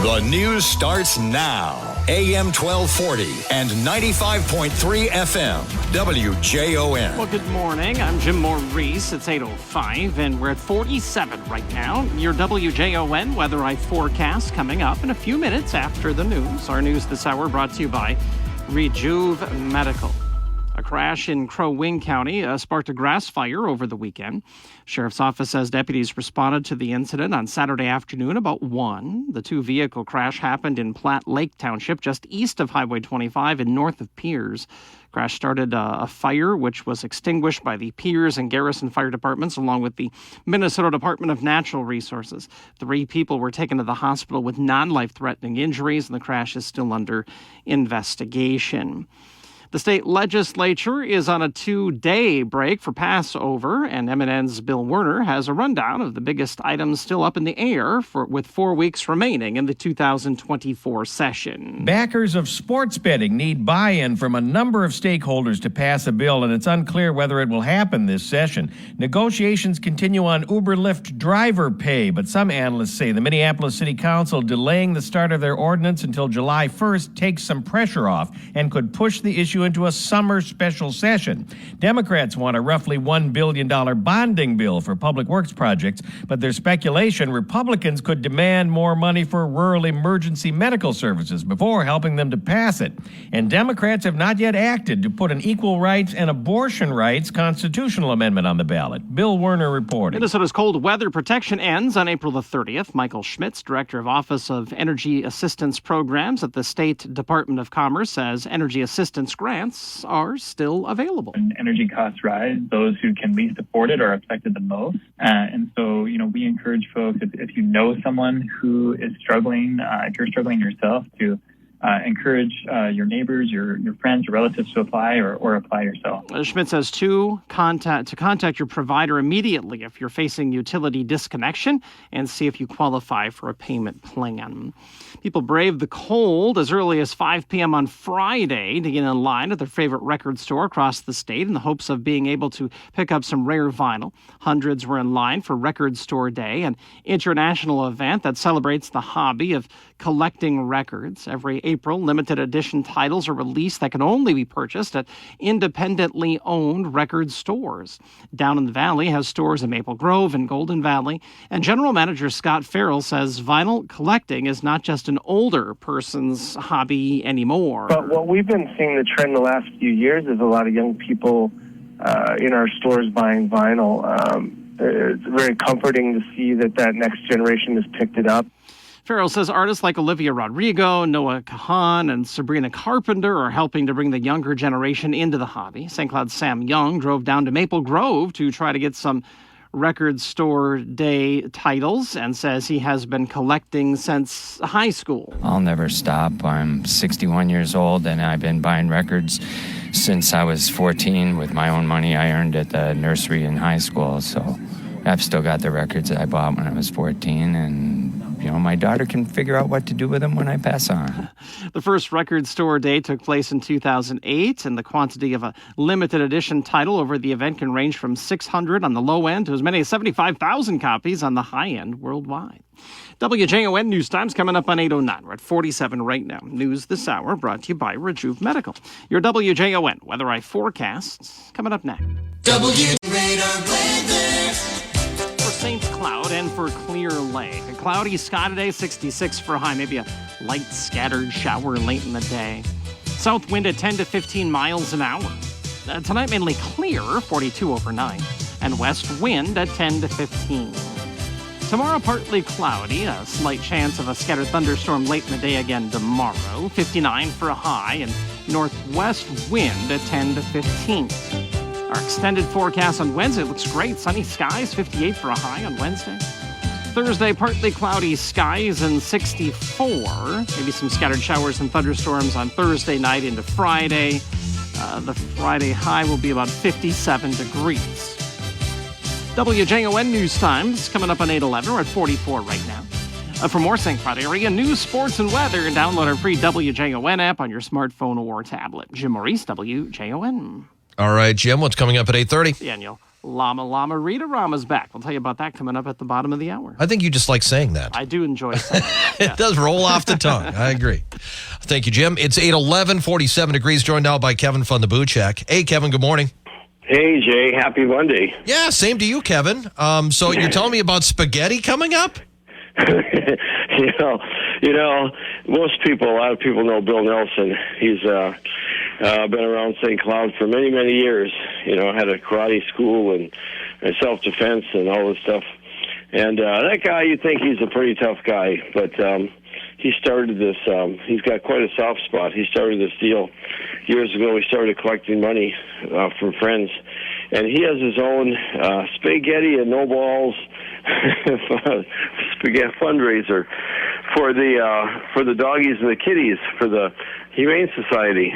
The news starts now. AM 1240 and 95.3 FM. WJON. Well, good morning. I'm Jim Maurice. It's 8:05, and we're at 47 right now. Your WJON weather forecast coming up in a few minutes after the news. Our news this hour brought to you by Rejuve Medical. A crash in Crow Wing County sparked a grass fire over the weekend. Sheriff's office says deputies responded to the incident on Saturday afternoon about 1. The two-vehicle crash happened in Platte Lake Township, just east of Highway 25 and north of Piers. Crash started a fire, which was extinguished by the Piers and Garrison Fire Departments, along with the Minnesota Department of Natural Resources. 3 people were taken to the hospital with non-life-threatening injuries, and the crash is still under investigation. The state legislature is on a 2-day break for Passover, and MNN's Bill Werner has a rundown of the biggest items still up in the air with 4 weeks remaining in the 2024 session. Backers of sports betting need buy-in from a number of stakeholders to pass a bill, and it's unclear whether it will happen this session. Negotiations continue on Uber-Lyft driver pay, but some analysts say the Minneapolis City Council delaying the start of their ordinance until July 1st takes some pressure off and could push the issue into a summer special session. Democrats want a roughly $1 billion bonding bill for public works projects, but there's speculation Republicans could demand more money for rural emergency medical services before helping them to pass it. And Democrats have not yet acted to put an equal rights and abortion rights constitutional amendment on the ballot. Bill Werner reported. Minnesota's cold weather protection ends on April the 30th. Michael Schmitz, Director of Office of Energy Assistance Programs at the State Department of Commerce, says energy assistance grants are still available. When energy costs rise, those who can least afford it are affected the most. And so, we encourage folks, if you know someone who is struggling, if you're struggling yourself, to encourage your neighbors, your friends, your relatives to apply or apply yourself. Schmidt says to contact your provider immediately if you're facing utility disconnection and see if you qualify for a payment plan. People braved the cold as early as 5 p.m. on Friday to get in line at their favorite record store across the state in the hopes of being able to pick up some rare vinyl. Hundreds were in line for Record Store Day, an international event that celebrates the hobby of collecting records. Every April, limited edition titles are released that can only be purchased at independently owned record stores. Down in the Valley has stores in Maple Grove and Golden Valley, and General Manager Scott Farrell says vinyl collecting is not just an older person's hobby anymore. But what we've been seeing the trend the last few years is a lot of young people in our stores buying vinyl. It's very comforting to see that next generation has picked it up. Farrell says artists like Olivia Rodrigo, Noah Kahan, and Sabrina Carpenter are helping to bring the younger generation into the hobby. St. Cloud's Sam Young drove down to Maple Grove to try to get some Record Store Day titles and says he has been collecting since high school. I'll never stop. I'm 61 years old, and I've been buying records since I was 14 with my own money I earned at the nursery in high school. So I've still got the records that I bought when I was 14, and my daughter can figure out what to do with them when I pass on. The first Record Store Day took place in 2008, and the quantity of a limited edition title over the event can range from 600 on the low end to as many as 75,000 copies on the high end worldwide. WJON News Time's coming up on 8:09. We're at 47 right now. News this hour brought to you by Rejuve Medical. Your WJON weather forecasts coming up next. For St. Cloud and for Clear Lake. A cloudy sky today, 66 for a high, maybe a light scattered shower late in the day. South wind at 10 to 15 miles an hour. Tonight mainly clear, 42 overnight. And west wind at 10 to 15. Tomorrow partly cloudy, a slight chance of a scattered thunderstorm late in the day again tomorrow. 59 for a high and northwest wind at 10 to 15. Our extended forecast on Wednesday looks great. Sunny skies, 58 for a high on Wednesday. Thursday, partly cloudy skies and 64. Maybe some scattered showers and thunderstorms on Thursday night into Friday. The Friday high will be about 57 degrees. WJON News Times coming up on 8:11. We're at 44 right now. For more St. Cloud area news, sports, and weather, download our free WJON app on your smartphone or tablet. Jim Maurice, WJON. All right, Jim, what's coming up at 8:30? The annual Llama Rita Rama's back. We'll tell you about that coming up at the bottom of the hour. I think you just like saying that. I do enjoy saying that. It does roll off the tongue. I agree. Thank you, Jim. It's 8:11, 47 degrees, joined now by Kevin from the Boot Shack. Hey, Kevin, good morning. Hey, Jay. Happy Monday. Yeah, same to you, Kevin. So you're telling me about spaghetti coming up? you know, a lot of people know Bill Nelson. He's been around St. Cloud for many, many years. Had a karate school and self-defense and all this stuff. And that guy, you think he's a pretty tough guy, but he started this, he's got quite a soft spot. He started this deal years ago. He started collecting money from friends. And he has his own spaghetti and no balls spaghetti fundraiser for the doggies and the kitties for the Humane Society.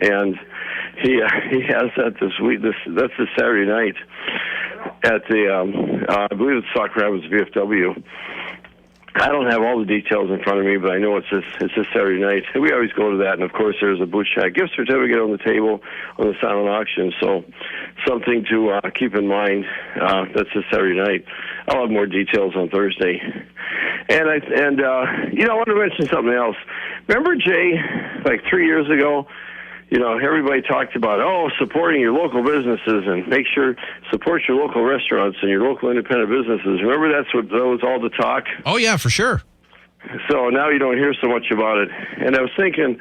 And he has that that's this Saturday night at the I believe it's Sock Rapids VFW. I don't have all the details in front of me, but I know it's this Saturday night. And we always go to that, and of course there's a Boot Shack gift certificate on the table on the silent auction. So something to keep in mind. That's this Saturday night. I'll have more details on Thursday. And I want to mention something else. Remember, Jay, like 3 years ago, everybody talked about, supporting your local businesses and make sure support your local restaurants and your local independent businesses. Remember that was all the talk? Oh, yeah, for sure. So now you don't hear so much about it. And I was thinking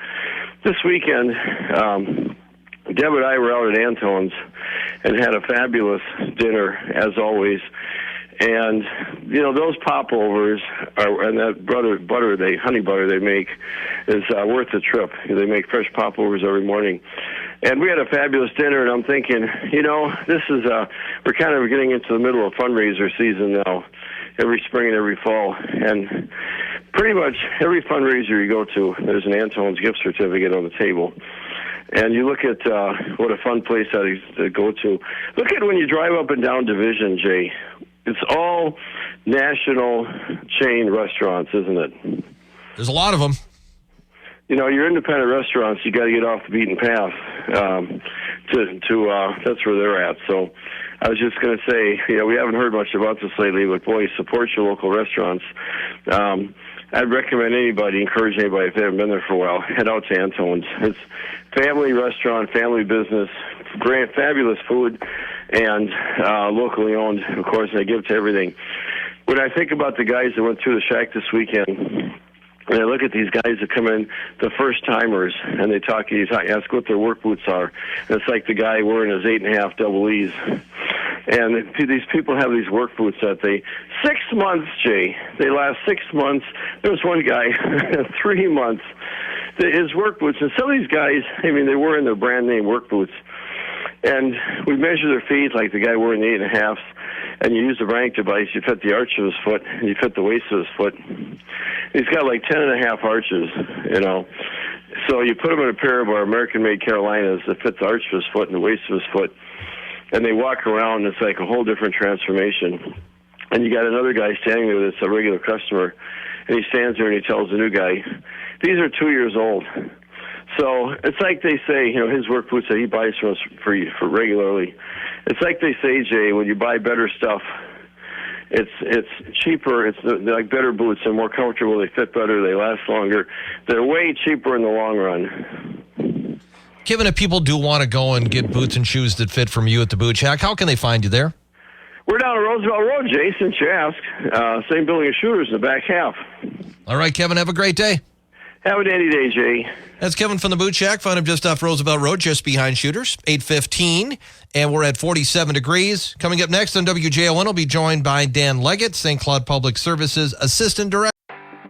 this weekend, Deb and I were out at Antone's and had a fabulous dinner, as always. And, those popovers and that honey butter they make is worth the trip. They make fresh popovers every morning. And we had a fabulous dinner, and I'm thinking, this is, we're kind of getting into the middle of fundraiser season now, every spring and every fall. And pretty much every fundraiser you go to, there's an Antone's gift certificate on the table. And you look at what a fun place that is to go to. Look at when you drive up and down Division, Jay. It's all national chain restaurants, isn't it? There's a lot of them. Your independent restaurants, you got to get off the beaten path. That's where they're at. So I was just going to say, we haven't heard much about this lately, but boy, support your local restaurants. I'd recommend encourage anybody if they haven't been there for a while, head out to Antone's. It's family restaurant, family business, great, fabulous food, and locally owned, of course, and they give to everything. When I think about the guys that went through the shack this weekend, and I look at these guys that come in, the first-timers, and they ask what their work boots are. And it's like the guy wearing his 8.5 double E's. And these people have these work boots that 6 months, Jay. They last 6 months. There was one guy, 3 months. His work boots, and some of these guys, they're wearing their brand-name work boots. And we measure their feet like the guy wearing the 8.5s. And you use the rank device, you fit the arch of his foot, and you fit the waist of his foot. He's got like 10.5 arches, So you put him in a pair of our American-made Carolinas that fit the arch of his foot and the waist of his foot, and they walk around, and it's like a whole different transformation. And you got another guy standing there that's a regular customer, and he stands there and he tells the new guy, these are 2 years old. So it's like they say, his work boots that he buys from us for regularly. It's like they say, Jay, when you buy better stuff, it's cheaper. They're like better boots. They're more comfortable. They fit better. They last longer. They're way cheaper in the long run. Kevin, if people do want to go and get boots and shoes that fit from you at the Boot Shack, how can they find you there? We're down on Roosevelt Road, Jay, since you asked. Same building as Shooters in the back half. All right, Kevin, have a great day. Have a dandy day, Jay. That's Kevin from the Boot Shack. Find him just off Roosevelt Road, just behind Shooters, 8:15, and we're at 47 degrees. Coming up next on WJON, we'll be joined by Dan Leggett, St. Cloud Public Services Assistant Director.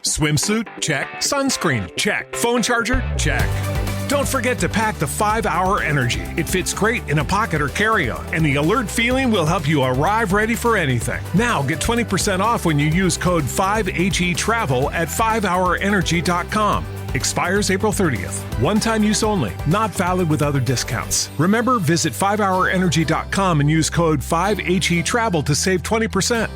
Swimsuit? Check. Sunscreen? Check. Phone charger? Check. Don't forget to pack the 5-Hour Energy. It fits great in a pocket or carry-on, and the alert feeling will help you arrive ready for anything. Now get 20% off when you use code 5HETRAVEL at 5hourenergy.com. Expires April 30th. One-time use only. Not valid with other discounts. Remember, visit 5hourenergy.com and use code 5HETRAVEL to save 20%.